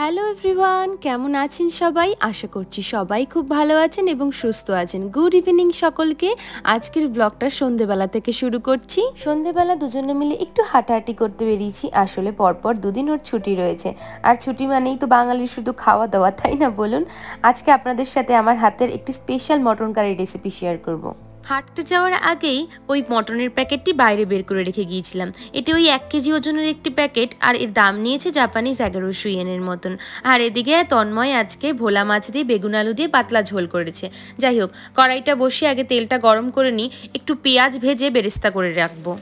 Hello everyone, কেমন আছেন সবাই? আশা করছি সবাই খুব ভালো আছেন এবং সুস্থ আছেন। গুড ইভিনিং সকলকে। আজকের ব্লগটা সন্ধেবেলা থেকে শুরু করছি। সন্ধেবেলা দুজনে মিলে একটু হাঁটাহাঁটি করতে বেরিয়েছি। আসলে পরপর দুদিন ওর ছুটি রয়েছে, আর ছুটি মানেই তো বাঙালির শুধু খাওয়া দাওয়া, তাই না বলুন? আজকে আপনাদের সাথে আমার হাতের একটি special mutton curry recipe share করব। হাঁটতে যাওয়ার আগেই ওই মটনের প্যাকেটটি বাইরে বের করে রেখে গিয়েছিলাম। এটি ওই 1 কেজি ওজনের একটি প্যাকেট, আর এর দাম নিয়েছে জাপানিজ 1100 ইয়েনের মতন। আর এদিকে তন্ময় আজকে ভোলা মাছ দিয়ে বেগুন আলু দিয়ে পাতলা ঝোল করেছে। যাই হোক, কড়াইটা বসিয়ে আগে তেলটা গরম করে নিই, একটু পেঁয়াজ ভেজে বেরেস্তা করে রাখবো।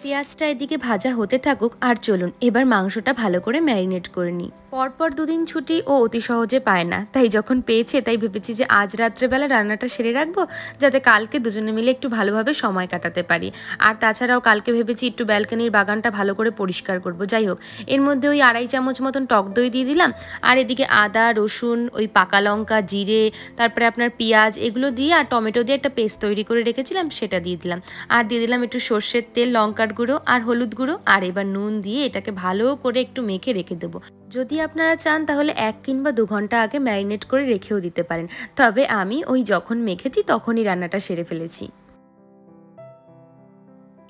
পেঁয়াজটা এদিকে ভাজা হতে থাকুক, আর চলুন এবার মাংসটা ভালো করে ম্যারিনেট করে নিই। পরপর দুদিন ছুটি ও অতি সহজে পায় না, তাই যখন পেয়েছে তাই ভেবেছি যে আজ রাত্রেবেলা রান্নাটা সেরে রাখবো, যাতে কালকে দুজনে মিলে একটু ভালোভাবে সময় কাটাতে পারি। আর তাছাড়াও কালকে ভেবেছি একটু ব্যালকনির বাগানটা ভালো করে পরিষ্কার করব। যাই হোক, এর মধ্যে ওই 2.5 চামচ মতন টক দই দিয়ে দিলাম, আর এদিকে আদা রসুন, ওই পাকা লঙ্কা, জিরে, তারপরে আপনার পেঁয়াজ, এগুলো দিয়ে আর টমেটো দিয়ে একটা পেস্ট তৈরি করে রেখেছিলাম, সেটা দিয়ে দিলাম। আর দিয়ে দিলাম একটু সর্ষের তেল, লঙ্কার গুঁড়ো আর হলুদ গুঁড়ো, আর এবার নুন দিয়ে এটাকে ভালো করে একটু মেখে রেখে দেবো। যদি আপনারা চান তাহলে 1 কিংবা 2 ঘন্টা আগে ম্যারিনেট করে রেখেও দিতে পারেন, তবে আমি ওই যখন মেখেছি তখনই রান্নাটা সেরে ফেলেছি।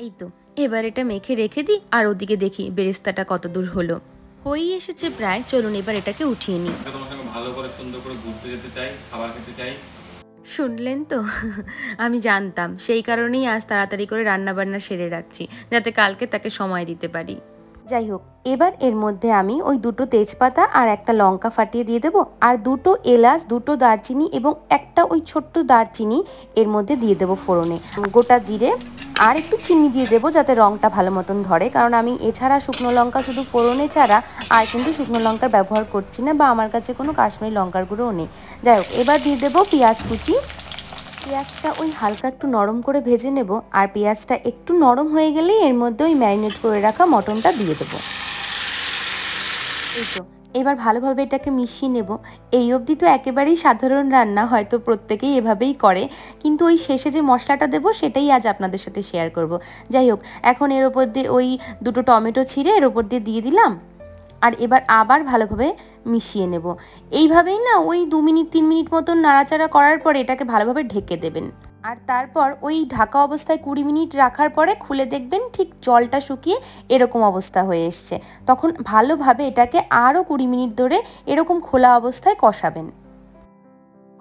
এই তো, এবার এটা মেখে রেখে দিই, আর ওদিকে দেখি বেরেস্তাটা কত দূর হলো। হয়েই এসেছে প্রায়, চলুন এবার এটাকে উঠিয়ে নিই। ভালো করে সুন্দর করে ঘুরতে যেতে চাই, খাবার খেতে চাই। শুনলেন তো? আমি জানতাম, সেই কারণেই আজ তাড়াতাড়ি করে রান্নাবান্না সেরে রাখছি, যাতে কালকে তাকে সময় দিতে পারি। যাই হোক, এবার এর মধ্যে আমি ওই 2টো তেজপাতা আর একটা লঙ্কা ফাটিয়ে দিয়ে দেবো, আর 2টো এলাচ, 2টো দারচিনি এবং একটা ওই ছোট্ট দারচিনি এর মধ্যে দিয়ে দেবো ফোড়নে। গোটা জিরে আর একটু চিনি দিয়ে দেবো, যাতে রঙটা ভালো মতন ধরে, কারণ আমি এছাড়া শুকনো লঙ্কা শুধু ফোড়নে ছাড়া আর কিন্তু শুকনো লঙ্কার ব্যবহার করছি না, বা আমার কাছে কোনো কাশ্মীরি লঙ্কার গুঁড়োও নেই। যাই হোক, এবার দিয়ে দেবো পেঁয়াজ কুচি। পেঁয়াজটা ওই হালকা একটু নরম করে ভেজে নেব, আর পেঁয়াজটা একটু নরম হয়ে গেলেই এর মধ্যে ওই ম্যারিনেট করে রাখা মটনটা দিয়ে দেবো। এই তো, এবার ভালোভাবে এটাকে মিশিয়ে নেব। এই অবধি তো একেবারেই সাধারণ রান্না, হয়তো প্রত্যেকেই এভাবেই করে, কিন্তু ওই শেষে যে মশলাটা দেবো সেটাই আজ আপনাদের সাথে শেয়ার করব। যাই হোক, এখন এর ওপর দিয়ে ওই 2টো টমেটো ছিঁড়ে এর ওপর দিয়ে দিলাম, আর এবার আবার ভালোভাবে মিশিয়ে নেব। এইভাবেই না ওই 2 মিনিট 3 মিনিট মতন নাড়াচাড়া করার পরে এটাকে ভালোভাবে ঢেকে দেবেন। আর তারপর ওই ঢাকা অবস্থায় 20 মিনিট রাখার পরে খুলে দেখবেন ঠিক জলটা শুকিয়ে এরকম অবস্থা হয়ে এসছে। তখন ভালোভাবে এটাকে আরও 20 মিনিট ধরে এরকম খোলা অবস্থায় কষাবেন।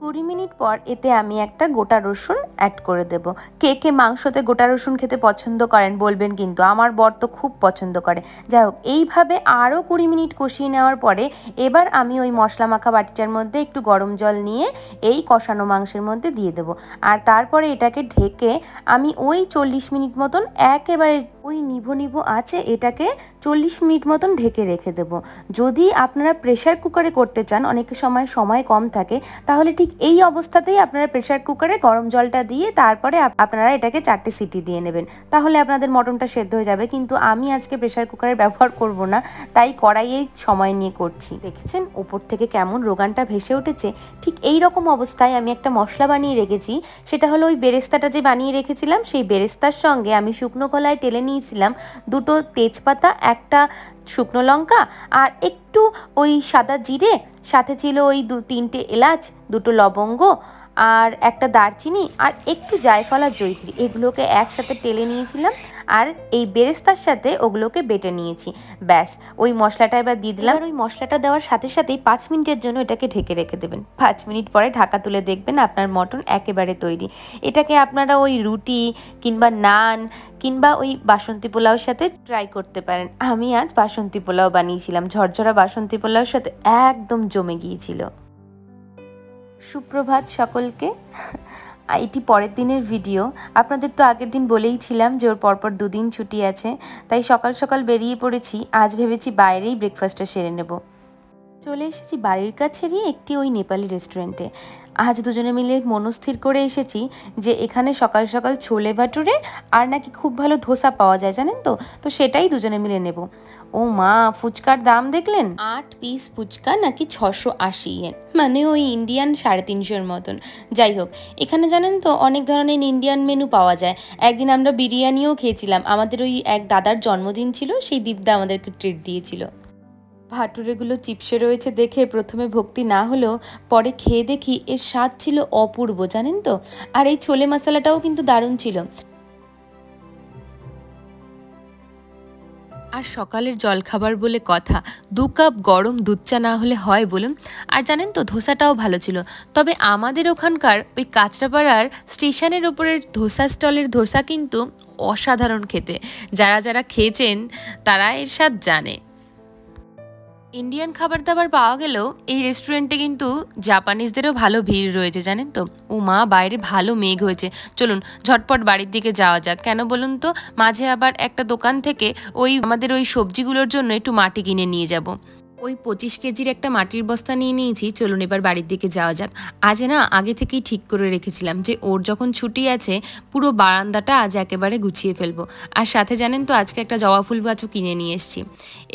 20 মিনিট পর এতে আমি একটা গোটা রসুন অ্যাড করে দেব। কে কে মাংসতে গোটা রসুন খেতে পছন্দ করেন বলবেন, কিন্তু আমার বর তো খুব পছন্দ করে। যাই হোক, এইভাবে আরও 20 মিনিট কষিয়ে নেওয়ার পরে এবার আমি ওই মশলা মাখা বাটিটার মধ্যে একটু গরম জল নিয়ে এই কষানো মাংসের মধ্যে দিয়ে দেব, আর তারপরে এটাকে ঢেকে আমি ওই 40 মিনিট মতন একেবারে ওই নিভো নিভো আছে এটাকে 40 মিনিট মতন ঢেকে রেখে দেব। যদি আপনারা প্রেশার কুকারে করতে চান, অনেক সময় কম থাকে, তাহলে ঠিক এই অবস্থাতেই আপনারা প্রেশার কুকারে গরম জলটা দিয়ে তারপরে আপনারা এটাকে 4টে সিটি দিয়ে নেবেন, তাহলে আপনাদের মটনটা সেদ্ধ হয়ে যাবে। কিন্তু আমি আজকে প্রেশার কুকারের ব্যবহার করব না, তাই কড়াইয়ে সময় নিয়ে করছি। দেখেছেন উপর থেকে কেমন রোগানটা ভেসে উঠেছে? ঠিক এই রকম অবস্থায় আমি একটা মশলা বানিয়ে রেখেছি, সেটা হলো ওই বেরেস্তাটা যে বানিয়ে রেখেছিলাম, সেই বেরেস্তার সঙ্গে আমি শুকনো কলায় টেলে নিয়েছিলাম 2টো তেজপাতা, একটা শুকনো লঙ্কা, আর একটু ওই সাদা জিরে, সাথে ছিল ওই 2-3টে এলাচ, 2টো লবঙ্গ, আর একটা দারচিনি, আর একটু জায়ফল আর জয়িত্রী, এগুলোকে একসাথে টেলে নিয়েছিলাম, আর এই বেরেস্তার সাথে ওগুলোকে বেটে নিয়েছি। ব্যাস, ওই মশলাটা এবার দিয়ে দিলাম। ওই মশলাটা দেওয়ার সাথে সাথেই 5 মিনিটের জন্য এটাকে ঢেকে রেখে দেবেন। 5 মিনিট পরে ঢাকা তুলে দেখবেন আপনার মটন একেবারে তৈরি। এটাকে আপনারা ওই রুটি কিংবা নান কিংবা ওই বাসন্তী পোলাওর সাথে ট্রাই করতে পারেন। আমি আজ বাসন্তী পোলাও বানিয়েছিলাম, ঝরঝরা বাসন্তী পোলাওর সাথে একদম জমে গিয়েছিল। সুপ্রভাত সকলকে। এটি পরের দিনের ভিডিও। আপনাদের তো আগের দিন বলেইছিলাম যে ওর পরপর 2 দিন ছুটি আছে, তাই সকাল সকাল বেরিয়ে পড়েছি। আজ ভেবেছি বাইরেই ব্রেকফাস্টটা সেরে নেব। চলে এসেছি বাড়ির কাছেরই একটি ওই নেপালি রেস্টুরেন্টে। আজ দুজনে মিলে মনস্থির করে এসেছি যে এখানে সকাল সকাল ছোলে ভাটুরে আর নাকি খুব ভালো ধোসা পাওয়া যায়, জানেন তো? তো সেটাই দুজনে মিলে নেব। ও মা, ফুচকার দাম দেখলেন? 8 পিস ফুচকা নাকি 680 ইয়েন, মানে ওই ইন্ডিয়ান 350-এর মতন। যাই হোক, এখানে জানেন তো অনেক ধরনের ইন্ডিয়ান মেনু পাওয়া যায়। একদিন আমরা বিরিয়ানিও খেয়েছিলাম, আমাদের ওই এক দাদার জন্মদিন ছিল, সেই দীপদা আমাদেরকে ট্রিট দিয়েছিল। ভাটুরেগুলো চিপসে রয়েছে দেখে প্রথমে ভক্তি না হলেও পরে খেয়ে দেখি এর স্বাদ ছিল অপূর্ব, জানেন তো। আর এই ছোলে মশলাটাও কিন্তু দারুণ ছিল। আর সকালের জলখাবার বলে কথা, 2 কাপ গরম দুধ চা না হলে হয় বলুন। আর জানেন তো ধোসাটাও ভালো ছিল। তবে আমাদের ওখানকার ওই কাঁচরাপাড়ার স্টেশনের ওপরের ধোসা স্টলের ধোসা কিন্তু অসাধারণ খেতে। যারা যারা খেয়েছেন তারা এর স্বাদ জানে। ইন্ডিয়ান খাবার দাবার পাওয়া গেলেও এই রেস্টুরেন্টে কিন্তু জাপানিজদেরও ভালো ভিড় রয়েছে, জানেন তো। ও মা, বাইরে ভালো মেঘ হয়েছে, চলুন ঝটপট বাড়ির দিকে যাওয়া যাক। কেন বলুন তো, মাঝে আবার একটা দোকান থেকে আমাদের ওই সবজিগুলোর জন্য একটু মাটি কিনে নিয়ে যাব। ওই 25 কেজির একটা মাটির বস্তা নিয়ে নিয়েছি, চলুন এবার বাড়ির দিকে যাওয়া যাক। আজ না আগে থেকেই ঠিক করে রেখেছিলাম যে ওর যখন ছুটি আছে পুরো বারান্দাটা আজ একেবারে গুছিয়ে ফেলবো। আর সাথে জানেন তো আজকে একটা জবা ফুল গাছও কিনে নিয়ে এসেছি।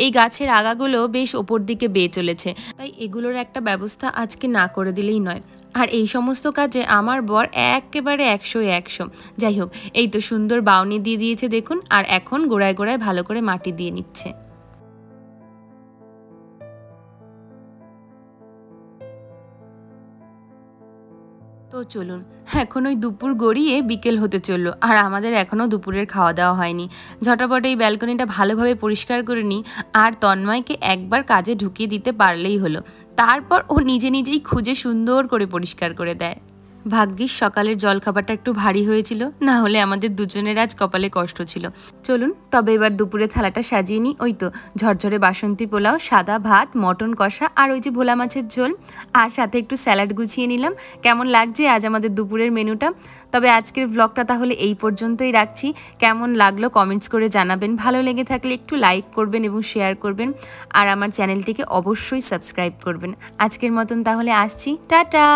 এই গাছের আগাগুলো বেশ ওপর দিকে বেয়ে চলেছে, তাই এগুলোর একটা ব্যবস্থা আজকে না করে দিলেই নয়। আর এই সমস্ত কাজে আমার বর একেবারে 100-100। যাই হোক, এই তো সুন্দর বাউনি দিয়ে দিয়েছে দেখুন, আর এখন গোড়ায় গোড়ায় ভালো করে মাটি দিয়ে নিচ্ছে। তো চলুন, এখন ওই দুপুর গড়িয়ে বিকেল হতে চললো, আর আমাদের এখনও দুপুরের খাওয়া দাওয়া হয়নি। ঝটাপট এই ব্যালকনিটা ভালোভাবে পরিষ্কার করে নিই, আর তন্ময়কে একবার কাজে ঢুকিয়ে দিতে পারলেই হলো। তারপর ও নিজে নিজেই খুঁজে সুন্দর করে পরিষ্কার করে দেয়। ভাগ্যিস সকালের জলখাবারটা একটু ভারী হয়েছিল, না হলে আমাদের দুজনের আজ কপালে কষ্ট ছিল। চলুন তবে এবার দুপুরে থালাটা সাজিয়ে নিই। ওই তো ঝরঝরে বাসন্তী পোলাও, সাদা ভাত, মটন কষা, আর ওই যে ভোলা মাছের ঝোল, আর সাথে একটু স্যালাড গুছিয়ে নিলাম। কেমন লাগছে আজ আমাদের দুপুরের মেনুটা? তবে আজকের ব্লগটা তাহলে এই পর্যন্তই রাখছি। কেমন লাগলো কমেন্টস করে জানাবেন। ভালো লেগে থাকলে একটু লাইক করবেন এবং শেয়ার করবেন, আর আমার চ্যানেলটিকে অবশ্যই সাবস্ক্রাইব করবেন। আজকের মতন তাহলে আসছি, টাটা।